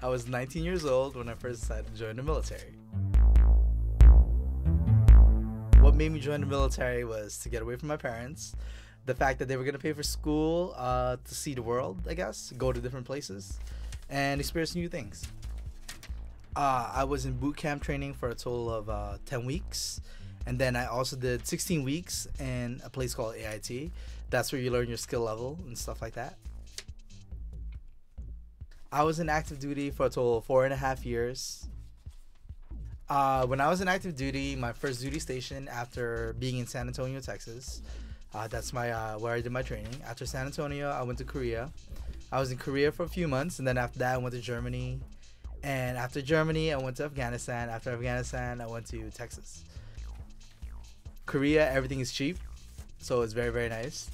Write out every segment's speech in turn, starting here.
I was 19 years old when I first decided to join the military. What made me join the military was to get away from my parents. The fact that they were going to pay for school, to see the world, I guess, go to different places, and experience new things. I was in boot camp training for a total of 10 weeks. And then I also did 16 weeks in a place called AIT. That's where you learn your skill level and stuff like that. I was in active duty for a total of 4.5 years. When I was in active duty, my first duty station after being in San Antonio, Texas, that's where I did my training. After San Antonio, I went to Korea. I was in Korea for a few months, and then after that, I went to Germany. And after Germany, I went to Afghanistan. After Afghanistan, I went to Texas. Korea, everything is cheap, so it's very, very nice.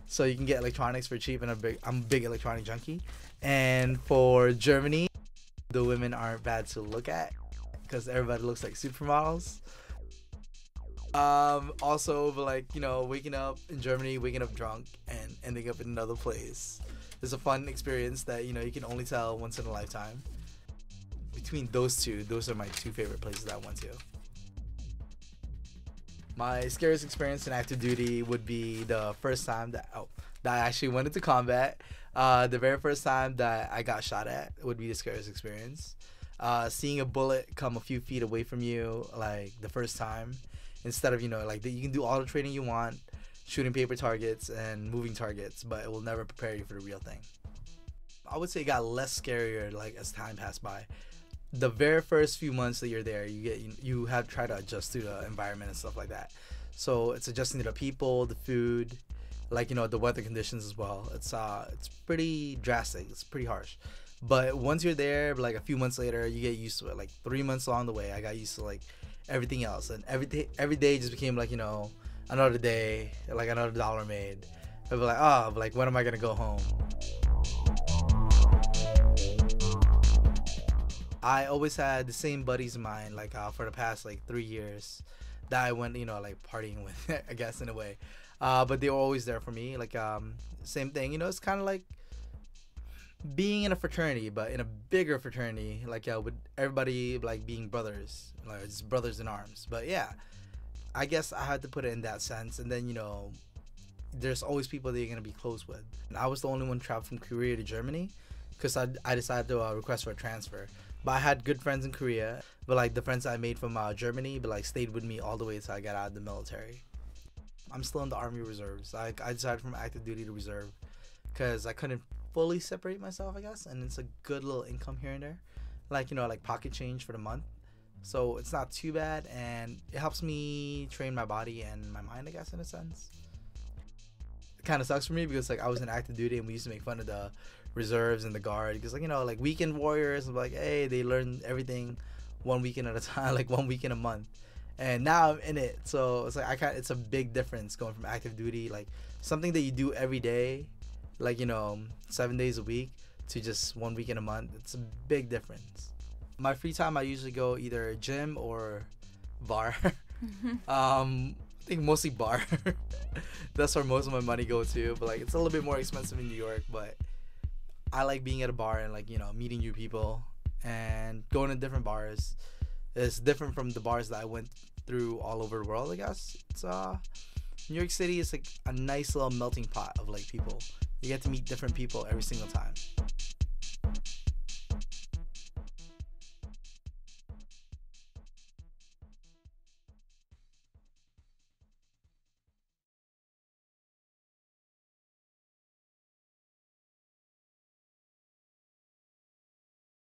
So you can get electronics for cheap, and I'm a big electronic junkie. And for Germany, the women aren't bad to look at because everybody looks like supermodels. Also, like, waking up in Germany, waking up drunk, and ending up in another place. It's a fun experience that, you can only tell once in a lifetime. Between those two, those are my two favorite places I went to. My scariest experience in active duty would be the first time that I actually went into combat. The very first time that I got shot at would be the scariest experience. Seeing a bullet come a few feet away from you, like the first time, instead of, you can do all the training you want, shooting paper targets and moving targets, but it will never prepare you for the real thing. I would say it got less scarier as time passed by. The very first few months that you're there, you have to try to adjust to the environment and stuff like that. So it's adjusting to the people, the food, the weather conditions as well. It's pretty drastic. It's pretty harsh. But once you're there, a few months later, you get used to it. 3 months along the way, I got used to everything else, and every day just became another day, another dollar made. I'd be when am I gonna go home? I always had the same buddies of mine, for the past 3 years that I went, partying with, I guess, in a way. But they were always there for me. Same thing, it's kind of like being in a fraternity, but in a bigger fraternity, with everybody being brothers, just brothers in arms. But yeah, I guess I had to put it in that sense. And then, there's always people that you're gonna be close with. And I was the only one traveled from Korea to Germany because I decided to request for a transfer. But I had good friends in Korea, but the friends I made from Germany, but stayed with me all the way until I got out of the military. I'm still in the Army Reserves. I decided from active duty to reserve because I couldn't fully separate myself, I guess, and it's a good little income here and there, pocket change for the month. So it's not too bad, and it helps me train my body and my mind, I guess, in a sense. It kind of sucks for me because I was in active duty and we used to make fun of the reserves and the guard because weekend warriors, hey, they learn everything 1 weekend at a time, 1 week in a month. And now I'm in it, so it's it's a big difference going from active duty, something that you do every day, 7 days a week, to just 1 week in a month. It's a big difference. My free time, I usually go either gym or bar. I think mostly bar. That's where most of my money go to, but it's a little bit more expensive in New York, but I like being at a bar and meeting new people and going to different bars. It's different from the bars that I went through all over the world, I guess. It's New York City is a nice little melting pot of people. You get to meet different people every single time.